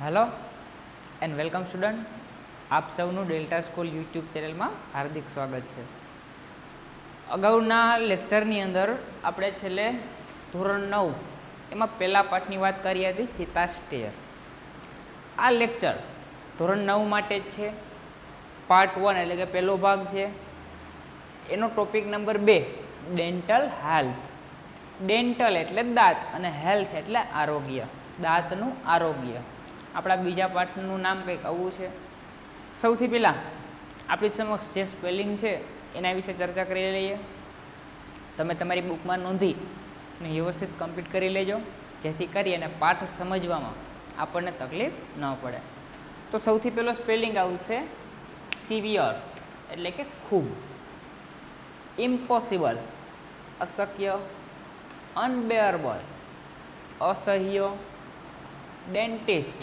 Hello and welcome student, આપ સૌનું delta school YouTube ચેનલમાં હાર્દિક સ્વાગત છે. અગાઉના લેક્ચરની અંદર આપણે છેલ્લે ધોરણ 9 એમાં પહેલા પાઠની વાત કરી હતી, ચેતાસ્ટેયર. આ લેક્ચર ધોરણ 9 માટે જ છે. પાર્ટ 1 એટલે કે પહેલો ભાગ છે. એનો topic number 2 dental health. Dental એટલે દાંત અને હેલ્થ એટલે આરોગ્ય, દાંતનું આરોગ્ય. આપણા બીજા પાઠનું નામ કંઈક આવું છે. સૌથી પહેલાં આપણી સમક્ષ જે સ્પેલિંગ છે એના વિશે ચર્ચા કરી લઈએ. તમે તમારી બુકમાં નોંધી અને વ્યવસ્થિત કમ્પ્લીટ કરી લેજો, જેથી કરી અને પાઠ સમજવામાં આપણને તકલીફ ન પડે. તો સૌથી પહેલો સ્પેલિંગ આવશે સિવિયર એટલે કે ખૂબ, ઇમ્પોસિબલ અશક્ય, અનબેરેબલ અસહ્ય, ડેન્ટિસ્ટ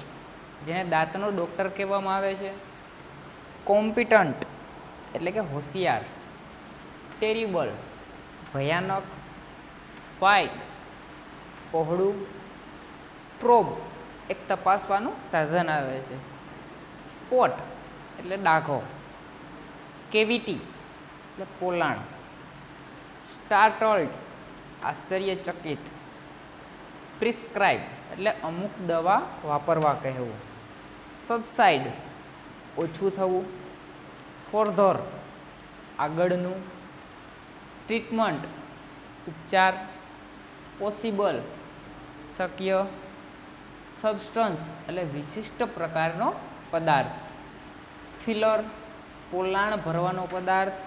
જેને દાંતનો ડૉક્ટર કહેવામાં આવે છે, કોમ્પિટન્ટ એટલે કે હોશિયાર, ટેરિબલ ભયાનક, ફાઇટ પહોળું, પ્રોબ એક તપાસવાનું સાધન આવે છે, સ્પોટ એટલે ડાઘો, કેવિટી એટલે પોલાણ, સ્ટાર્ટલ્ડ આશ્ચર્યચકિત, પ્રિસ્ક્રાઇબ એટલે અમુક દવા વાપરવા કહેવું, સબસાઇડ ઓછું થવું, ફોરધર આગળનું, ટ્રીટમેન્ટ ઉપચાર, પોસિબલ શક્ય, સબસ્ટન્સ એટલે વિશિષ્ટ પ્રકારનો પદાર્થ, ફિલર પોલાણ ભરવાનો પદાર્થ,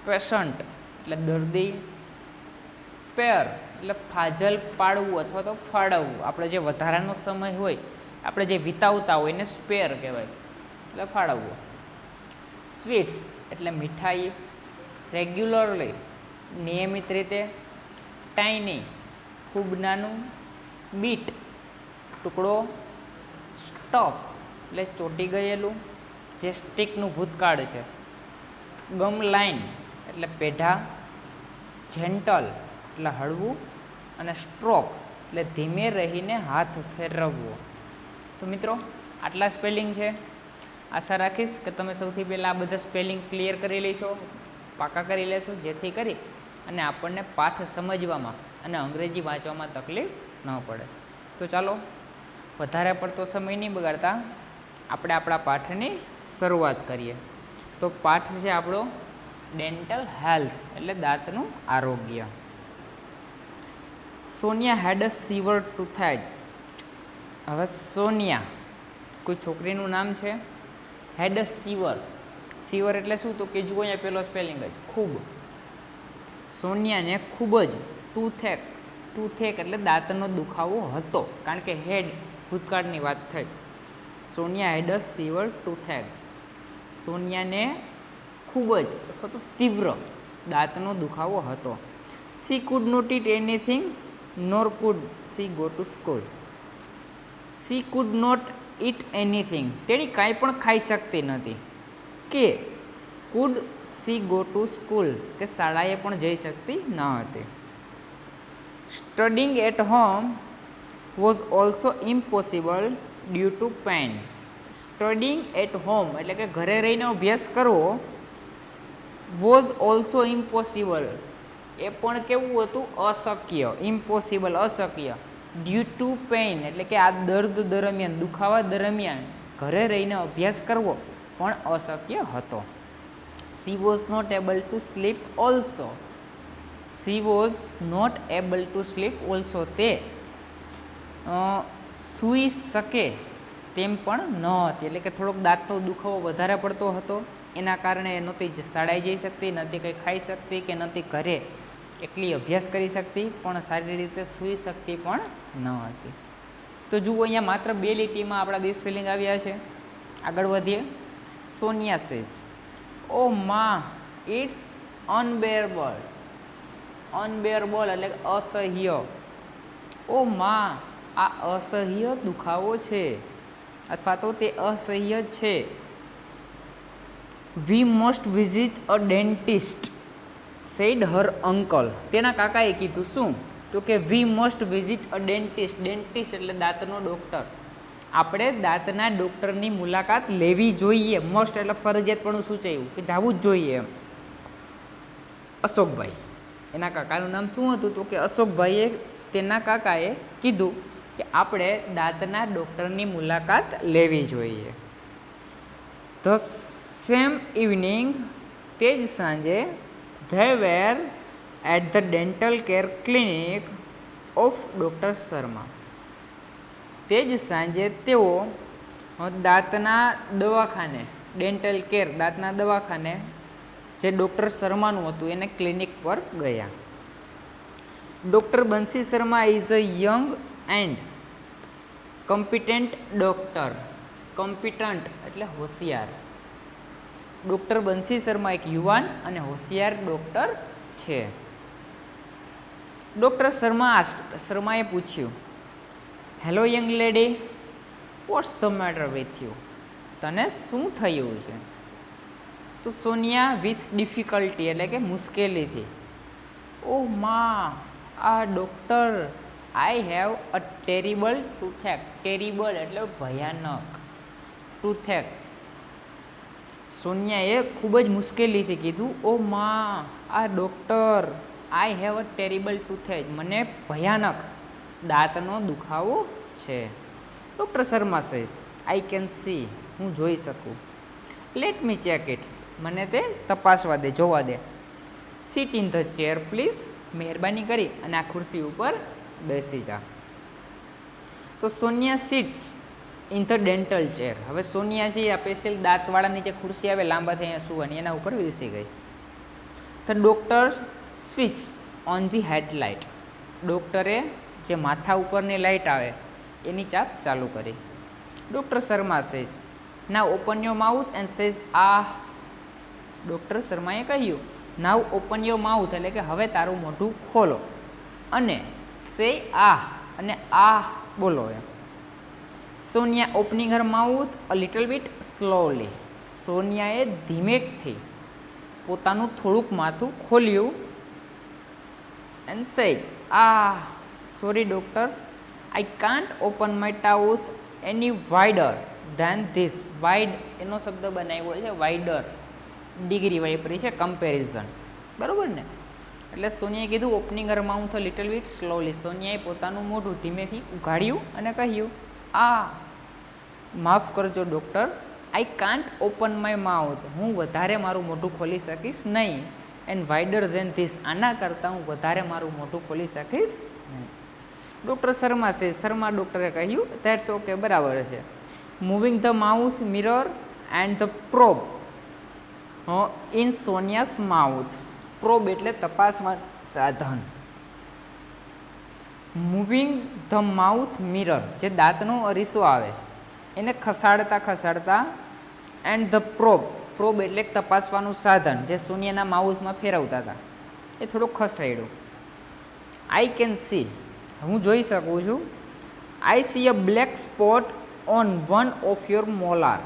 પેશન્ટ એટલે દર્દી, સ્પેર એટલે ફાજલ પાડવું અથવા તો ફાળવવું. આપણે જે વધારાનો સમય હોય, આપણે જે વિતાવતા હોય એને સ્પેર કહેવાય, એટલે ફાળવવું. સ્વીટ્સ એટલે મીઠાઈ, રેગ્યુલરલી નિયમિત રીતે, ટાઇની ખૂબ નાનું, બીટ ટુકડો, સ્ટોક એટલે ચોંટી ગયેલું, જે સ્ટિકનું ભૂતકાળ છે, ગમ લાઇન એટલે પેઢા, જેન્ટલ એટલે હળવું અને સ્ટ્રોક એટલે ધીમે રહીને હાથ ફેરવવો. તો મિત્રો આટલા સ્પેલિંગ છે. આશા રાખીશ કે તમે સૌથી પહેલાં આ બધા સ્પેલિંગ ક્લિયર કરી લેશો, પાકા કરી લેશો, જેથી કરી અને આપણને પાઠ સમજવામાં અને અંગ્રેજી વાંચવામાં તકલીફ ન પડે. તો ચાલો વધારે પડતો સમય નહીં બગાડતા આપણે આપણા પાઠની શરૂઆત કરીએ. તો પાઠ છે આપણો ડેન્ટલ હેલ્થ એટલે દાંતનું આરોગ્ય. સોનિયા હેડ અ સિવર ટૂથેજ. હવે સોનિયા કોઈ છોકરીનું નામ છે. હેડ અ સિવર, સિવર એટલે શું? તો કે જુઓ અહીંયા પહેલો સ્પેલિંગ જ ખૂબ. સોનિયાને ખૂબ જ ટૂથેક, ટૂથેક એટલે દાંતનો દુખાવો હતો, કારણ કે હેડ ભૂતકાળની વાત થઈ. સોનિયા હેડ અ સિવર ટૂથેક. સોનિયાને ખૂબ જ અથવા તો તીવ્ર દાંતનો દુખાવો હતો. She could not eat anything nor could she go to school. She could not eat anything, તેણી કાંઈ પણ ખાઈ શકતી નથી. કે could she go to school, કે શાળાએ પણ જઈ શકતી ન હતી. Studying at home was also impossible due to pain. Studying at home એટલે કે ઘરે રહીને અભ્યાસ કરવો, વોઝ ઓલ્સો ઇમ્પોસિબલ એ પણ કેવું હતું? અશક્ય. ઇમ્પોસિબલ અશક્ય, ડ્યુ ટુ પેઇન એટલે કે આ દર્દ દરમિયાન, દુખાવા દરમિયાન ઘરે રહીને અભ્યાસ કરવો પણ અશક્ય હતો. She was not able to sleep also. She was not able to sleep also, તે સૂઈ શકે તેમ પણ ન હતી. એટલે કે થોડોક દાંતનો દુખાવો વધારે પડતો હતો, એના કારણે એ નહોતી શાળાએ જઈ શકતી, નથી કંઈ ખાઈ શકતી, કે નથી ઘરે એકલી અભ્યાસ કરી શકતી, પણ સારી રીતે સૂઈ શકતી પણ ન હતી. તો જુઓ અહીંયા માત્ર 2 લીટીમાં આપણા 2 સ્પેલિંગ આવ્યા છે. આગળ વધીએ. સોનિયા સેઝ, ઓ માં ઇટ્સ અનબેરેબલ. અનબેરેબલ એટલે અસહ્ય. ઓ માં આ અસહ્ય દુખાવો છે, અથવા તો તે અસહ્ય છે. We must visit a dentist said her uncle. તેના કાકાએ કીધું. શું? તો કે we must visit a dentist. Dentist એટલે દાંતનો ડૉક્ટર. આપણે દાંતના ડૉક્ટરની મુલાકાત લેવી જોઈએ. મોસ્ટ એટલે ફરજિયાત પણ સૂચાયું કે જવું જ જોઈએ એમ. અશોકભાઈ, એના કાકાનું નામ શું હતું? તો કે અશોકભાઈએ તેના કાકાએ કીધું કે આપણે દાંતના ડૉક્ટરની મુલાકાત લેવી જોઈએ. ધ સેમ ઇવનિંગ, તે જ સાંજે, they were at the dental care clinic of doctor Sharma. તે જ સાંજે તેઓ દાંતના દવાખાને, ડેન્ટલ કેર દાંતના દવાખાને જે ડૉક્ટર શર્માનું હતું એને ક્લિનિક પર ગયા. Doctor Bansi Sharma is a young and competent doctor. Competent એટલે હોશિયાર. ડૉક્ટર બંસી શર્મા એક યુવાન અને હોશિયાર ડૉક્ટર છે. ડૉક્ટર શર્માએ પૂછ્યું, hello young lady, what's the matter with you? તને શું થયું છે? તો સોનિયા વિથ ડિફિકલ્ટી એટલે કે મુશ્કેલીથી, ઓહ મા, આ doctor, I have a terrible toothache. Terrible એટલે ભયાનક. ટૂથેક. સોનિયાએ ખૂબ જ મુશ્કેલીથી કીધું, ઓ મા, આ doctor, I have a terrible toothache, મને ભયાનક દાંતનો દુખાવો છે. Doctor Sharma says, I can see, હું જોઈ શકું. લેટ મી ચેક ઇટ, મને તે તપાસવા દે, જોવા દે. Sit in the chair please, મહેરબાની કરી અને આ ખુરશી ઉપર બેસી જા. તો Sonia sits in the dental chair. હવે સોનિયા છે આ સ્પેશિયલ દાંતવાળાની જે ખુરશી આવે લાંબા થઈ સુવાની, એના ઉપર બેસી ગઈ. The doctor switch on the headlight. ડૉક્ટરે જે માથા ઉપરની લાઇટ આવે એની ચાપ ચાલુ કરી. Doctor Sharma says, now open your mouth and says આ. ડૉક્ટર શર્માએ કહ્યું, નાવ ઓપન યોર માઉથ એટલે કે હવે તારું મોઢું ખોલો અને સે આ, અને આ બોલો એમ. Sonia opening her mouth a little bit slowly. સોનિયાએ ધીમેકથી પોતાનું થોડુંક માથું ખોલ્યું એન્ડ સેડ, આ sorry doctor, I can't open my mouth any wider than this. Wide એનો શબ્દ બનાવ્યો છે, વાઇડર ડિગ્રી વાપરી છે, કમ્પેરિઝન, બરાબર ને? એટલે સોનિયાએ કીધું opening her mouth a little bit slowly. સોનિયાએ પોતાનું મોઢું ધીમેથી ઉઘાડ્યું અને કહ્યું, આ માફ કરજો doctor, I can't open my mouth, હું વધારે મારું મોઢું ખોલી શકીશ નહીં. એન્ડ વાઇડર ધેન ધીસ, આના કરતાં હું વધારે મારું મોઢું ખોલી શકીશ નહીં. ડૉક્ટર શર્મા છે, શર્મા ડૉક્ટરે કહ્યું, ધેટ્સ ઓકે, બરાબર છે. Moving the mouth mirror and the probe in Sonia's mouth. Probe એટલે તપાસવા સાધન. મૂવિંગ ધ માઉથ મિરર, જે દાંતનો અરીસો આવે એને ખસાડતા ખસાડતા, એન્ડ ધ પ્રોબ, પ્રોબ એટલે તપાસવાનું સાધન જે સોનિયાના માઉથમાં ફેરવતા હતા એ થોડુંક ખસાડ્યું. આઈ કેન સી, હું જોઈ શકું છું. I see a black spot on one of your molar.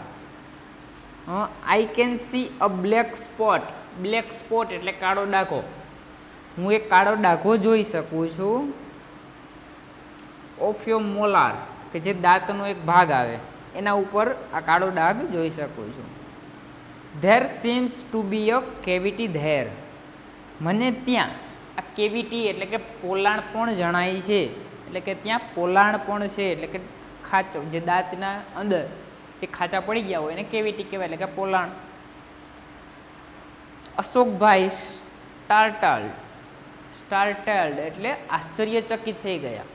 I can see a black spot. Black spot એટલે કાળો ડાઘો. હું એક કાળો ડાઘો જોઈ શકું છું ઓફ યોર મોલાર, કે જે દાંતનો એક ભાગ આવે એના ઉપર આ કાળો ડાઘ જોઈ શકું છું. There seems to be a cavity there. મને ત્યાં આ કેવિટી એટલે કે પોલાણ પણ જણાય છે, એટલે કે ત્યાં પોલાણ પણ છે, એટલે કે ખાંચો જે દાંતના અંદર એ ખાંચા પડી ગયા હોય એને કેવિટી કહેવાય, એટલે કે પોલાણ. અશોકભાઈ સ્ટાર્ટલ્ડ એટલે આશ્ચર્યચકિત થઈ ગયા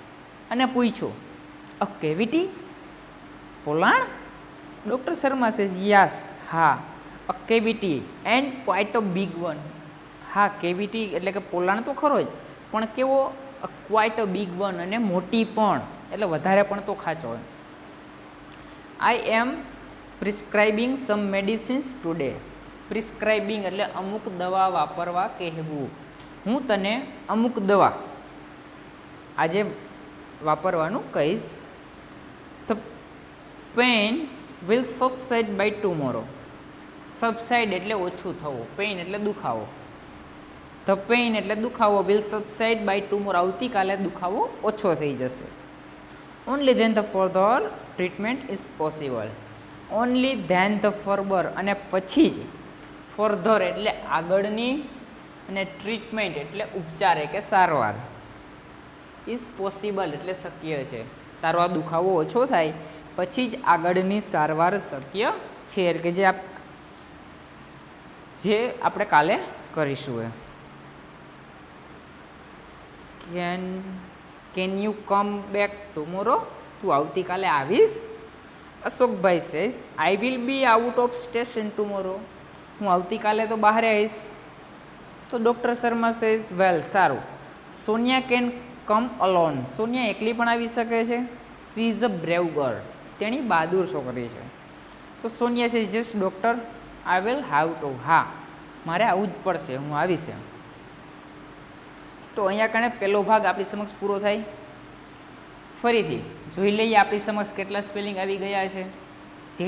અને પૂછ્યું, અ કેવિટી, પોલાણ? ડૉક્ટર શર્મા સેઝ, યસ, હા, a cavity and quite a big one. હા, કેવિટી એટલે કે પોલાણ તો ખરો જ, પણ કેવો, ક્વાઇટ અ બિગ વન, અને મોટી પણ, એટલે વધારે પણ તો ખાંચો હોય. આઈ એમ પ્રિસ્ક્રાઇબિંગ સમ મેડિસિન્સ ટુડે. પ્રિસ્ક્રાઇબિંગ એટલે અમુક દવા વાપરવા કહેવું. હું તને અમુક દવા આજે વાપરવાનું કહીશ. The pain will subside by tomorrow. Subside એટલે ઓછું થવું, પેઇન એટલે દુખાવો. ધ પેઇન એટલે દુખાવો, વિલ સબસાઇડ બાય ટુમોરો, આવતીકાલે દુખાવો ઓછો થઈ જશે. Only then the further treatment is possible. Only then the further અને પછી જ ફર્ધર એટલે આગળની અને ટ્રીટમેન્ટ એટલે ઉપચાર કે સારવાર ઇઝ પોસિબલ એટલે શક્ય છે. તારો આ દુખાવો ઓછો થાય પછી જ આગળની સારવાર શક્ય છે કે જે આપણે કાલે કરીશું. Can you come back tomorrow? તું આવતીકાલે આવીશ? Ashokbhai says I will be out of station tomorrow. હું આવતીકાલે તો બહાર આવીશ. તો ડૉક્ટર શર્મા સેઝ વેલ સારું. Sonia can come alone. Sonia એકલી પણ આવી શકે છે. She is a brave girl. તેણી બહાદુર છોકરી છે. તો Sonia says yes doctor I will have to. હા મારે આવવું જ પડશે, હું આવીશ. તો અહીંયા કણે પહેલો ભાગ આપણી સમક્ષ પૂરો થાય. ફરીથી જોઈ લઈએ આપણી સમક્ષ કેટલા સ્પેલિંગ આવી ગયા છે.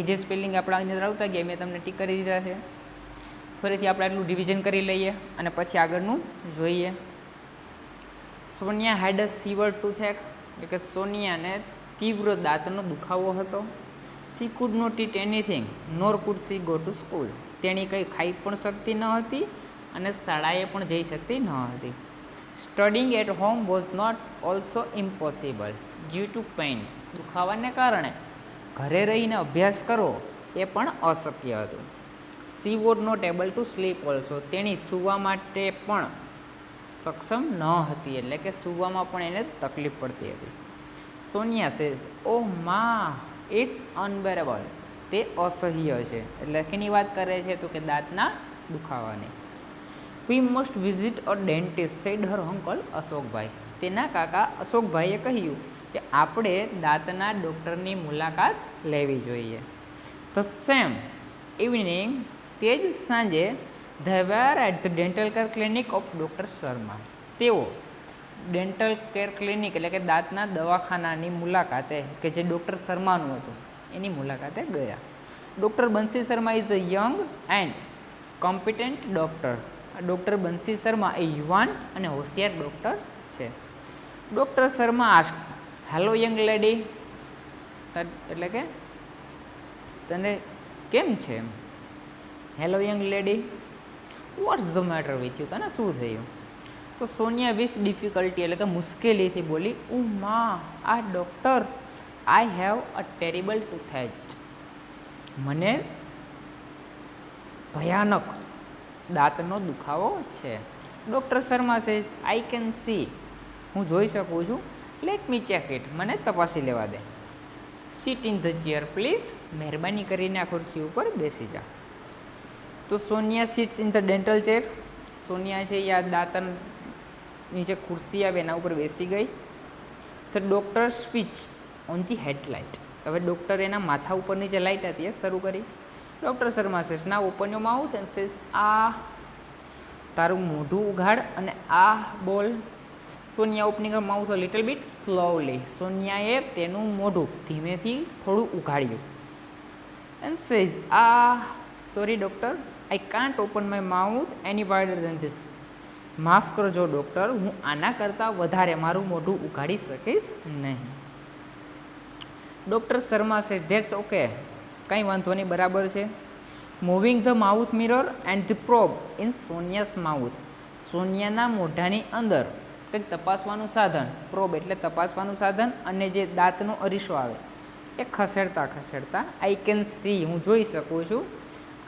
જે સ્પેલિંગ આપણા અંદર આવતા ગયા મેં તમને ટીક કરી દીધા છે. ફરીથી આપણે આટલું રિવિઝન કરી લઈએ અને પછી આગળનું જોઈએ. સોનિયા હેડ અ સિવર ટૂથેક એટલે કે સોનિયાને તીવ્ર દાંતનો દુખાવો હતો. She could not eat anything nor could she go to school. તેણી કંઈ ખાઈ પણ શકતી ન હતી અને શાળાએ પણ જઈ શકતી ન હતી. Studying at home was not also impossible due to pain. દુખાવાને કારણે ઘરે રહીને અભ્યાસ કરવો એ પણ અશક્ય હતું. She was not able to sleep also. તેણી સૂવા માટે પણ સક્ષમ ન હતી એટલે કે સૂવામાં પણ એને તકલીફ પડતી હતી. સોનિયા સેઝ ઓહ મા ઇટ્સ અનબેરેબલ. તે અસહ્ય છે એટલે કેની વાત કરે છે તો કે દાંતના દુખાવાની. We must visit a dentist said her uncle Ashokbhai. તેના કાકા અશોકભાઈએ કહ્યું કે આપણે દાંતના ડૉક્ટરની મુલાકાત લેવી જોઈએ. ધ સેમ ઇવનિંગ તે જ સાંજે they were at the dental care clinic of doctor Sharma. તેઓ ડેન્ટલ કેર ક્લિનિક એટલે કે દાંતના દવાખાનાની મુલાકાતે કે જે ડૉક્ટર શર્માનું હતું એની મુલાકાતે ગયા. Doctor Bansi Sharma is a young and competent doctor. Doctor Bansi Sharma એ યુવાન અને હોશિયાર ડૉક્ટર છે. Doctor Sharma ask hello young lady એટલે કે તને કેમ છે? Hello young lady what's the matter with you? તને શું થયું? તો સોનિયા વિથ ડિફિકલ્ટી એટલે કે મુશ્કેલીથી બોલી ઓ મા આ doctor I have a terrible toothache. મને ભયાનક દાંતનો દુખાવો છે. Doctor Sharma says I can see. હું જોઈ શકું છું. Let me check it. મને તપાસી લેવા દે. Sit in the chair please. મહેરબાની કરીને આ ખુરશી ઉપર બેસી જા. તો Sonia sits in the dental chair. Sonia છે એ આ દાંતની જે ખુરશી આવે એના ઉપર બેસી ગઈ. The doctor switch on the headlight. હવે ડૉક્ટર એના માથા ઉપરની જે લાઇટ હતી એ શરૂ કરી. ડૉક્ટર શર્મા સેઝ ના open your mouth and says ah તારું મોઢું ઉઘાડ અને આ બોલ. Sonia opening her mouth a little bit slowly. સોનિયાએ તેનું મોઢું ધીમેથી થોડું ઉઘાડ્યું. And says sorry doctor I can't open my mouth any wider than this. માફ કરજો ડૉક્ટર હું આના કરતાં વધારે મારું મોઢું ઉઘાડી શકીશ નહીં. ડૉક્ટર શર્મા સે ધેટ્સ ઓકે. કંઈ વાંધો નહીં બરાબર છે. Moving the mouth mirror and the probe in Sonia's mouth. સોનિયાના મોઢાની અંદર કંઈક તપાસવાનું સાધન, પ્રોબ એટલે તપાસવાનું સાધન અને જે દાંતનો અરીસો આવે એ ખસેડતા ખસેડતા આઈ કેન સી હું જોઈ શકું છું.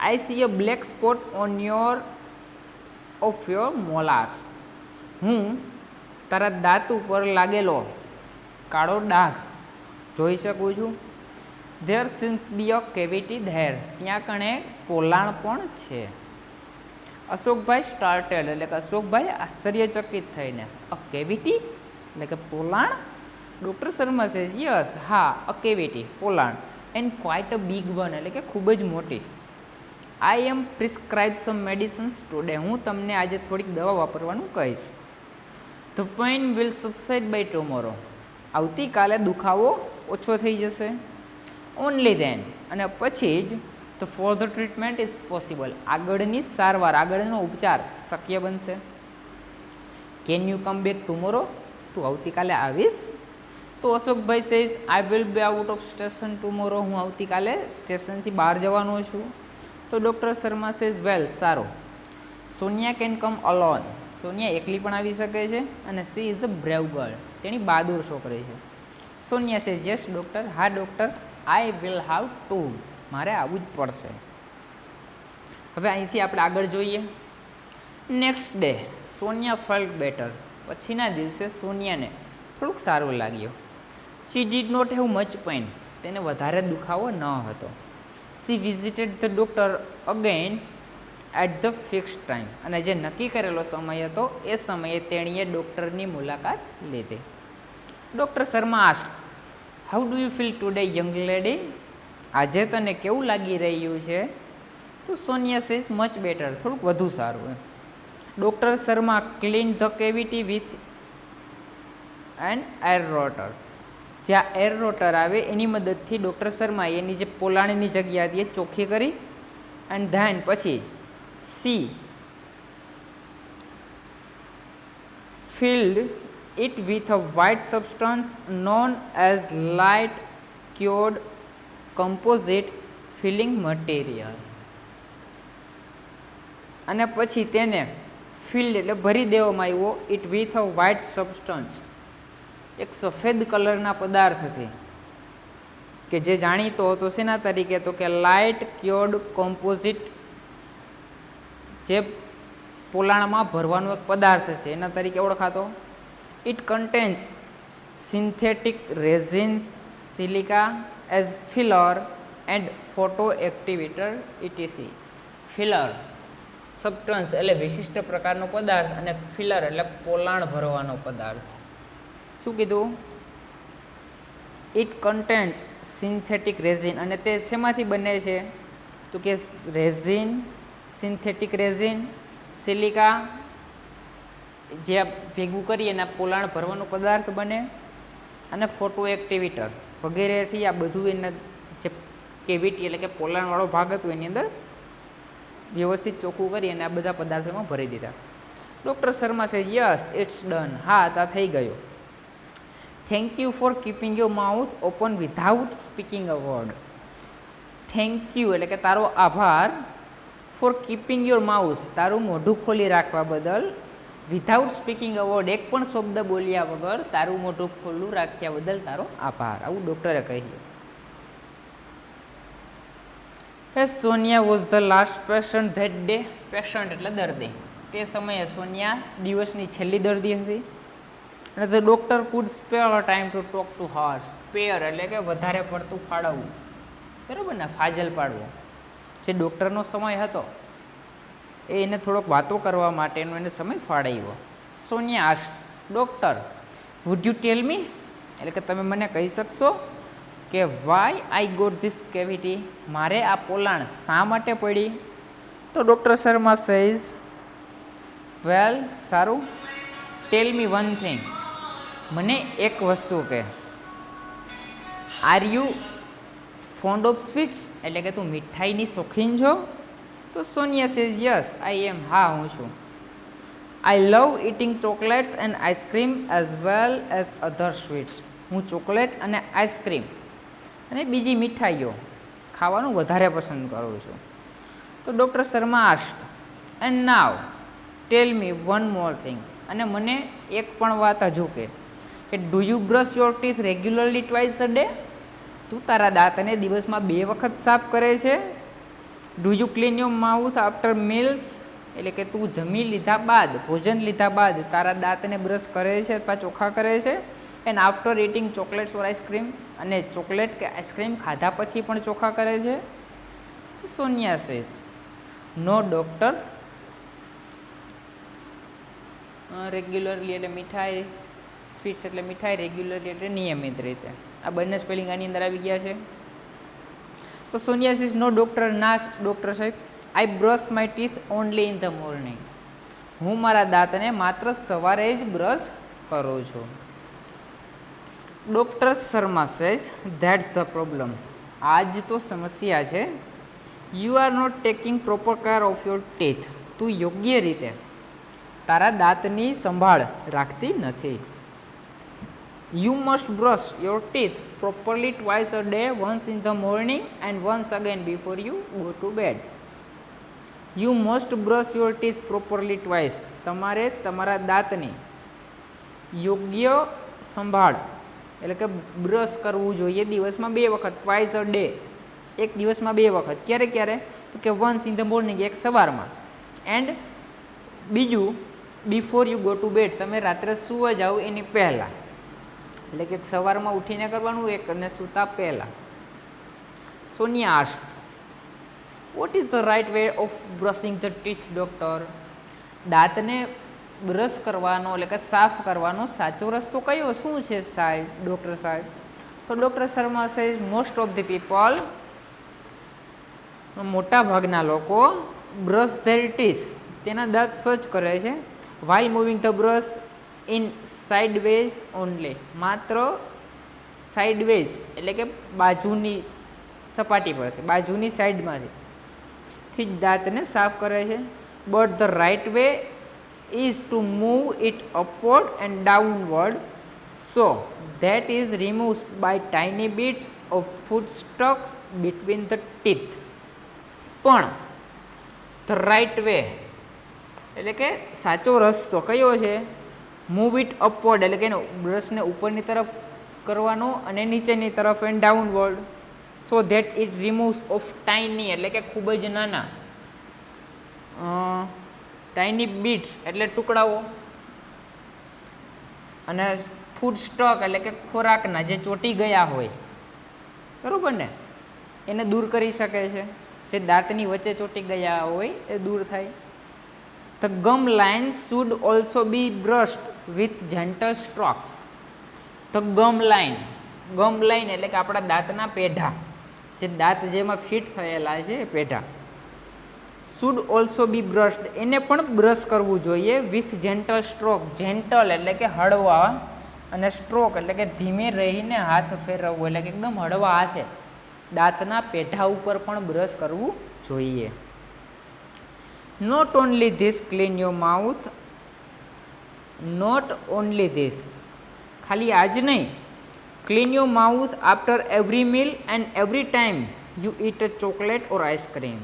I see a black spot on of your molars. હું તારા દાંત ઉપર લાગેલો કાળો ડાઘ જોઈ શકું છું. There seems be a cavity there. ત્યાં કણે પોલાણ પણ છે. અશોકભાઈ સ્ટાર્ટેડ એટલે કે અશોકભાઈ આશ્ચર્યચકિત થઈને અ કેવિટી એટલે કે પોલાણ. ડૉક્ટર શર્મા સેઝ યસ હા અ કેવિટી પોલાણ and quite a big one એટલે કે ખૂબ જ મોટી. I am prescribe some medicines today. હું તમને આજે થોડીક દવા વાપરવાનું કહીશ. The pain will subside by tomorrow. આવતીકાલે દુખાવો ઓછો થઈ જશે. ઓનલી ધેન અને પછી જ the further treatment is possible. આગળની સારવાર આગળનો ઉપચાર શક્ય બનશે. Can you come back tomorrow? તું આવતીકાલે આવીશ? તો Ashokbhai says I will be out of station tomorrow, હું આવતીકાલે સ્ટેશનથી બહાર જવાનો છું. તો ડૉક્ટર શર્મા સેઝ વેલ, સારું. Sonia can come alone, Sonia એકલી પણ આવી શકે છે અને she is a brave girl, તેની બહાદુર છોકરી છે. સોનિયા સેઝ યસ ડૉક્ટર, હા doctor, I will have to, મારે આવવું જ પડશે. હવે અહીંથી આપણે આગળ જોઈએ. Next day Sonia felt better, પછીના દિવસે સોનિયાને થોડુંક સારું લાગ્યું. She did not have much pain, તેને વધારે દુખાવો ન હતો. She visited the doctor again at the fix time, અને જે નક્કી કરેલો સમય હતો એ સમયે તેણીએ ડૉક્ટરની મુલાકાત લીધી. Doctor Sharma asked, how do you feel today young lady, આજે તને કેવું લાગી રહ્યું છે? તો સોનિયા સેઝ મચ બેટર, થોડુંક વધુ સારું. Doctor Sharma clean the cavity with an air rotor, જ્યાં એર રોટર આવે એની મદદથી ડૉક્ટર શર્માએ એની જે પોલાણીની જગ્યા હતી એ ચોખ્ખી કરી. એન્ડ ધેન પછી she filled it with a white substance known as light cured composite filling material, અને પછી તેને ફિલ્ડ એટલે ભરી દેવામાં આવ્યો it with a white substance, એક સફેદ કલરના પદાર્થથી, કે જે જાણીતો હતો શેના તરીકે, તો કે લાઇટ ક્યોર્ડ કોમ્પોઝિટ, જે પોલાણમાં ભરવાનો એક પદાર્થ છે એના તરીકે ઓળખાતો. It contains synthetic resins, silica as filler and photo activator etc. Filler substance એટલે વિશિષ્ટ પ્રકારનો પદાર્થ, અને ફિલર એટલે પોલાણ ભરવાનો પદાર્થ. શું કીધું? ઇટ કન્ટેન્સ સિન્થેટિક રેઝિન, અને તે શેમાંથી બને છે? તો કે રેઝિન, સિન્થેટિક રેઝિન, સિલિકા, જે ભેગું કરી એના પોલાણ ભરવાનો પદાર્થ બને, અને ફોટો એક્ટિવેટર વગેરેથી આ બધું એના જે કેવિટી એટલે કે પોલાણવાળો ભાગ હતો એની અંદર વ્યવસ્થિત ચોખ્ખું કરી અને આ બધા પદાર્થોમાં ભરી દીધા. ડૉક્ટર શર્મા છે યસ ઇટ્સ ડન, હા તા થઈ ગયું. Thank you for keeping your mouth open without speaking a word. Thank you એટલે કે તારો આભાર, ફોર કીપિંગ યોર માઉથ, તારું મોઢું ખોલી રાખવા બદલ, વિધાઉટ સ્પીકિંગ અ વર્ડ, એક પણ શબ્દ બોલ્યા વગર તારું મોઢું ખુલ્લું રાખ્યા બદલ તારો આભાર, આવું ડૉક્ટરે કહ્યું. Sonia was the last patient that day, patient એટલે દર્દી, તે સમયે સોનિયા દિવસની છેલ્લી દર્દી હતી. અને the doctor could spare time to talk to her, spare એટલે કે વધારે પડતું ફાળવવું, બરાબર ને, ફાજલ પાડવું. જે ડૉક્ટરનો સમય હતો એને થોડોક વાતો કરવા માટેનો એને સમય ફાળવ્યો. Sonia asked, doctor would you tell me, એટલે કે તમે મને કહી શકશો કે why I got this cavity, મારે આ પોલાણ શા માટે પડી? તો ડૉક્ટર શર્મા સેઝ વેલ, સારું, ટેલ મી વન થિંગ, મને એક વસ્તુ કે, are you fond of sweets, એટલે કે તું મીઠાઈની શોખીન છો? તો Sonia says yes I am, હા હું છું. I love eating chocolates and ice cream as well as other sweets, હું ચોકલેટ અને આઈસ્ક્રીમ અને બીજી મીઠાઈઓ ખાવાનું વધારે પસંદ કરું છું. તો doctor Sharma asked, and now tell me one more thing, અને મને એક પણ વાત હજુ કે do you brush your teeth regularly twice a day, તું તારા દાંતને દિવસમાં 2 વખત સાફ કરે છે? Do you clean your mouth after meals, એટલે કે તું જમી લીધા બાદ, ભોજન લીધા બાદ તારા દાંતને બ્રશ કરે છે અથવા ચોખ્ખા કરે છે? And after eating chocolates or ice cream, અને ચોકલેટ કે આઈસ્ક્રીમ ખાધા પછી પણ ચોખ્ખા કરે છે? તો Sonia says no doctor, regularly એટલે મીઠાઈ, સ્વીટ્સ એટલે મીઠાઈ, રેગ્યુલરલી એટલે નિયમિત રીતે, આ બંને સ્પેલિંગ આની અંદર આવી ગયા છે. તો સોનિયા સેઝ નો ડૉક્ટર, ના ડૉક્ટર સાહેબ, I brush my teeth only in the morning, હું મારા દાંતને માત્ર સવારે જ બ્રશ કરું છું. Doctor Sharma says that's the problem, આ જ તો સમસ્યા છે. You are not taking proper care of your teeth, તું યોગ્ય રીતે તારા દાંતની સંભાળ રાખતી નથી. You must brush your teeth properly twice a day, once in the morning and once again before you go to bed. You must brush your teeth properly twice. તમારે તમારા દાંતની યોગ્ય સંભાળ એટલે કે બ્રશ કરવું જોઈએ દિવસમાં 2 વખત, ટ્વાઇસ અ ડે, એક દિવસમાં 2 વખત. ક્યારે ક્યારે? તો કે વન્સ ઇન ધ મોર્નિંગ, એક સવારમાં, એન્ડ બીજું before you go to bed, તમે રાત્રે સૂવા જાઓ એની પહેલાં, એટલે કે સવારમાં ઉઠીને કરવાનું, એક અને સૂતા પહેલાં. Sonia ask, what is the right way of brushing the teeth doctor? દાંતને બ્રશ કરવાનો એટલે કે સાફ કરવાનો સાચો રસ્તો કયો, શું છે સાહેબ, ડૉક્ટર સાહેબ? તો ડૉક્ટર શર્મા છે મોસ્ટ ઓફ ધી પીપલ, મોટા ભાગના લોકો બ્રશ ધેર ટીથ, તેના દાંત સ્વચ્છ કરે છે, while moving the brush in sideways only, માત્ર સાઇડવેઝ એટલે કે બાજુની સપાટી પરથી, બાજુની સાઈડમાંથી જ દાંતને સાફ કરે છે. But the right way is to move it upward and downward, so that is removes by tiny bits of food stucks between the teeth. પણ ધ રાઇટ વે એટલે કે સાચો રસ્તો કયો છે? મૂવ ઇટ અપવર્ડ એટલે કે બ્રશને ઉપરની તરફ કરવાનો અને નીચેની તરફ and downward, so that it રિમૂવ્સ of tiny એટલે કે ખૂબ જ નાના, ટાઇની બીટ્સ એટલે ટુકડાઓ, અને ફૂડ સ્ટોક એટલે કે ખોરાકના જે ચોંટી ગયા હોય, બરાબર ને, એને દૂર કરી શકે છે. જે દાંતની વચ્ચે ચોંટી ગયા હોય એ દૂર થાય. The gum line should also be brushed with gentle strokes. The gum line એટલે કે આપણા દાંતના પેઢા, જે દાંત જેમાં ફિટ થયેલા છે એ પેઢા, શુડ ઓલ્સો બી બ્રશ્ડ, એને પણ બ્રશ કરવું જોઈએ વિથ જેન્ટલ સ્ટ્રોક. જેન્ટલ એટલે કે હળવા, અને સ્ટ્રોક એટલે કે ધીમે રહીને હાથ ફેરવવો, એટલે કે એકદમ હળવા હાથે દાંતના પેઢા ઉપર પણ બ્રશ કરવું જોઈએ. Not only this clean your mouth, not only this, ખાલી આજ નહીં, clean your mouth after every meal and every time you eat a chocolate or ice cream.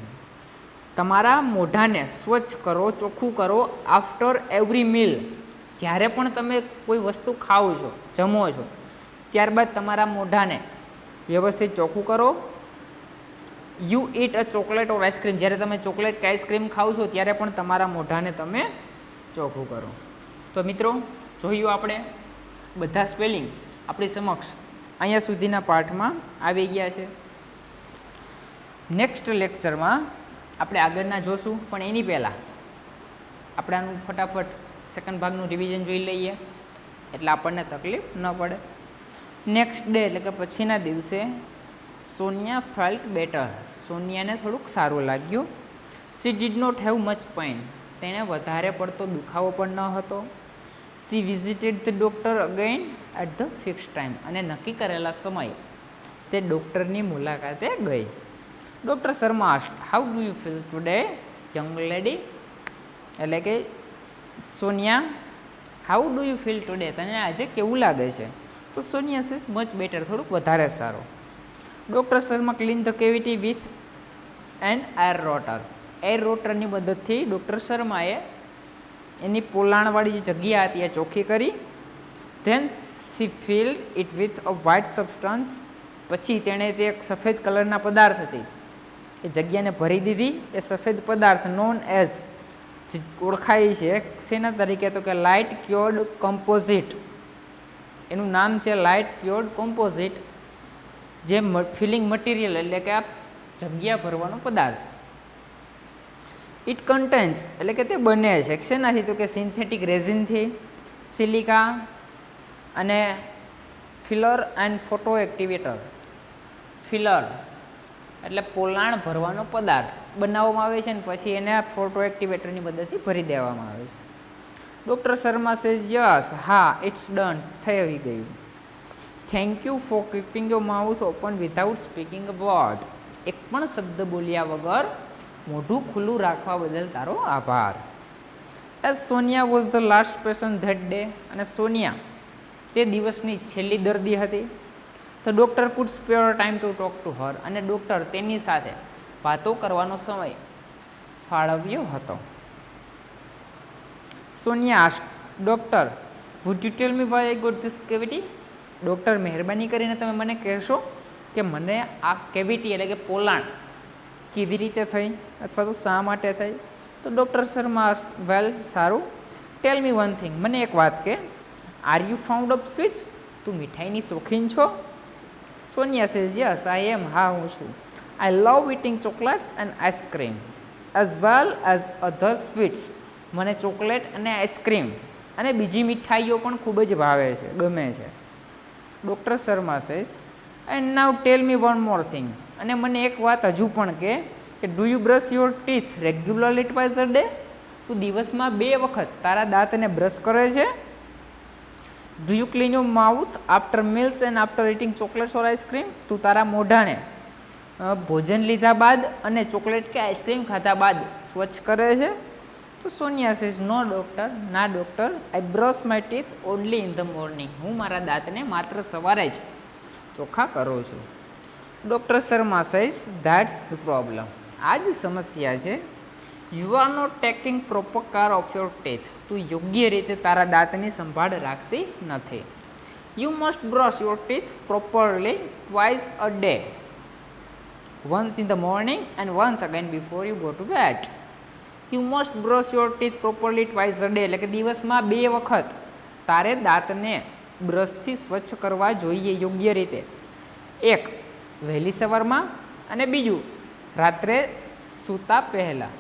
તમારા મોઢાને સ્વચ્છ કરો, ચોખ્ખું કરો, આફ્ટર એવરી મીલ, જ્યારે પણ તમે કોઈ વસ્તુ ખાઓ છો, જમો છો, ત્યારબાદ તમારા મોઢાને વ્યવસ્થિત ચોખ્ખું કરો. You eat a chocolate or ice cream, જ્યારે તમે ચોકલેટ કે આઈસ્ક્રીમ ખાઓ છો ત્યારે પણ તમારા મોઢાને તમે ચોખ્ખું કરો. તો મિત્રો જોયું આપણે બધા સ્પેલિંગ આપણી સમક્ષ અહીંયા સુધીના પાઠમાં આવી ગયા છે. નેક્સ્ટ લેક્ચરમાં આપણે આગળના જોશું, પણ એની પહેલાં આપણે આનું ફટાફટ સેકન્ડ ભાગનું રિવિઝન જોઈ લઈએ એટલે આપણને તકલીફ ન પડે. નેક્સ્ટ ડે એટલે કે પછીના દિવસે સોનિયા ફેલ્ટ બેટર, સોનિયાને થોડુંક સારું લાગ્યું. She did not have much pain, તેણે વધારે પડતો દુખાવો પણ ન હતો. She visited the doctor again at the fix time, અને નક્કી કરેલા સમયે તે ડૉક્ટરની મુલાકાતે ગઈ. Doctor Sharma asked, how do you feel today young lady? એટલે કે Sonia, how do you feel today, તને આજે કેવું લાગે છે? તો સોનિયા સેઝ મચ બેટર, થોડુંક વધારે સારું. Doctor Sharma clean the cavity with and air rotor, air રોટરની મદદથી ડૉક્ટર શર્માએ એની પોલાણવાળી જે જગ્યા હતી એ ચોખ્ખી કરી. Then she filled it with a white substance, પછી તેણે તે એક સફેદ કલરના પદાર્થ હતી એ જગ્યાને ભરી દીધી. એ સફેદ પદાર્થ નોન એઝ, જે ઓળખાય છે શેના તરીકે? તો કે લાઇટ ક્યોર્ડ કમ્પોઝિટ, એનું નામ છે લાઇટ ક્યોર્ડ કોમ્પોઝિટ, જે ફિલિંગ મટીરિયલ એટલે કે આ જગ્યા ભરવાનો પદાર્થ. ઇટ કન્ટેન્સ એટલે કે તે બને છે શેનાથી? તો કે સિન્થેટિક રેઝિનથી, સિલિકા અને filler and photo activator. Filler એટલે પોલાણ ભરવાનો પદાર્થ બનાવવામાં આવે છે ને પછી એને ફોટો એક્ટિવેટરની મદદથી ભરી દેવામાં આવે છે. ડૉક્ટર શર્મા સેઝ યસ, હા, ઇટ્સ ડન, થઈ ગયું. Thank you for keeping your mouth open without speaking a word, એક પણ શબ્દ બોલ્યા વગર મોઢું ખુલ્લું રાખવા બદલ તારો આભાર. As Sonia was the last patient that day, અને સોનિયા તે દિવસની છેલ્લી દર્દી હતી. તો doctor could spare time to talk to her, અને ડૉક્ટર તેની સાથે વાતો કરવાનો સમય ફાળવ્યો હતો. Sonia ask, doctor would you tell me why I got this cavity? Doctor, મહેરબાની કરીને તમે મને કહેશો કે મને આ કેવિટી એટલે કે પોલાણ કેવી રીતે થઈ અથવા તો શા માટે થઈ? તો ડૉક્ટર શર્મા આસ્ક, વેલ, સારું, ટેલ મી વન થિંગ, મને એક વાત કે, are you found of sweets? તું મીઠાઈની શોખીન છો? Sonia says, yes I am, હા હું છું. I love eating chocolates and ice cream as well as other sweets. મને ચોકલેટ અને આઈસ્ક્રીમ અને બીજી મીઠાઈઓ પણ ખૂબ જ ભાવે છે, ગમે છે. Doctor Sharma says, and now tell me one more thing, અને મને એક વાત હજુ પણ કે do you brush your teeth regularly twice a day? તું દિવસમાં 2 વખત તારા દાંતને બ્રશ કરે છે? Do you clean your mouth after meals and after eating chocolates or ice cream? તું તારા મોઢાને ભોજન લીધા બાદ અને ચોકલેટ કે આઈસ્ક્રીમ ખાધા બાદ સ્વચ્છ કરે છે? તો સોનિયા સેઝ, નો ડૉક્ટર, ના doctor, I brush my teeth only in the morning. હું મારા દાંતને માત્ર સવારે જ ચોખ્ખા કરું છું. Doctor Sharma says, that's the problem. આ જ સમસ્યા છે. You are not taking proper care of your teeth. તું યોગ્ય રીતે તારા દાંતની સંભાળ રાખતી નથી. You must brush your teeth properly twice a day, once in the morning and once again before you go to bed. You must brush your teeth properly twice a day, એટલે કે દિવસમાં 2 વખત તારે દાંતને બ્રશથી સ્વચ્છ કરવા જોઈએ યોગ્ય રીતે. એક વહેલી સવારમાં અને બીજું રાત્રે સૂતા પહેલાં.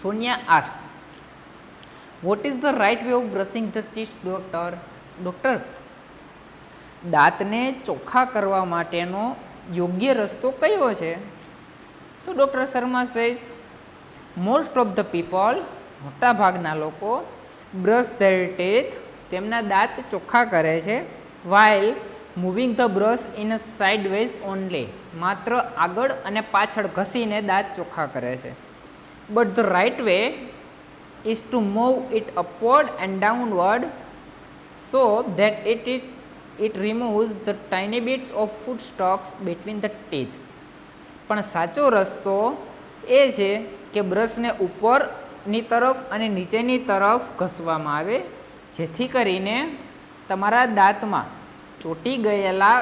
Sonia ask, what is the right way of brushing the teeth doctor? Doctor, દાંતને ચોખ્ખા કરવા માટેનો યોગ્ય રસ્તો કયો છે? તો doctor Sharma says, most of the people, મોટાભાગના લોકો, બ્રશ ધેર ટીથ, તેમના દાંત ચોખ્ખા કરે છે, while moving the brush in a sideways only, માત્ર આગળ અને પાછળ ઘસીને દાંત ચોખ્ખા કરે છે. But the right way is to move it upward and downward so that it removes the tiny bits of food stalks between the teeth. પણ સાચો રસ્તો એ છે કે બ્રશને ઉપરની તરફ અને નીચેની તરફ ઘસવામાં આવે, જેથી કરીને તમારા દાંતમાં ચોંટી ગયેલા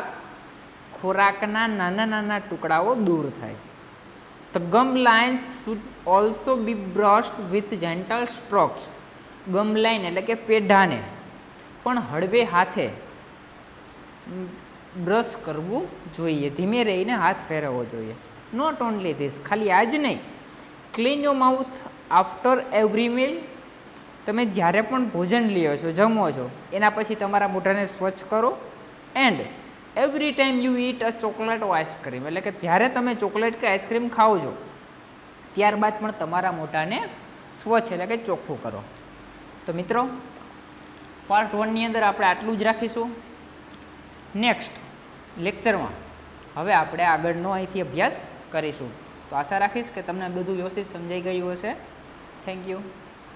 ખોરાકના નાના નાના ટુકડાઓ દૂર થાય. The gum lines should also be brushed with gentle strokes. Gum line એટલે કે પેઢાને પણ હળવે હાથે બ્રશ કરવું જોઈએ, ધીમે રહીને હાથ ફેરવવો જોઈએ. નોટ ઓનલી ધીસ, ખાલી આ જ નહીં, clean your mouth after every meal. તમે જ્યારે પણ ભોજન લ્યો છો, જમો છો, એના પછી તમારા મોઢાને સ્વચ્છ કરો. And every time you eat a chocolate or ice cream, એટલે કે જ્યારે તમે ચોકલેટ કે આઈસ્ક્રીમ ખાઓ છો ત્યારબાદ પણ તમારા મોઢાને સ્વચ્છ એટલે કે ચોખ્ખું કરો. તો મિત્રો, પાર્ટ 1ની અંદર આપણે આટલું જ રાખીશું. નેક્સ્ટ લેક્ચરમાં હવે આપણે આગળનો અહીંથી અભ્યાસ કરીશું. તો આશા રાખીશ કે તમને બધું વ્યવસ્થિત સમજાઈ ગયું હશે. Thank you.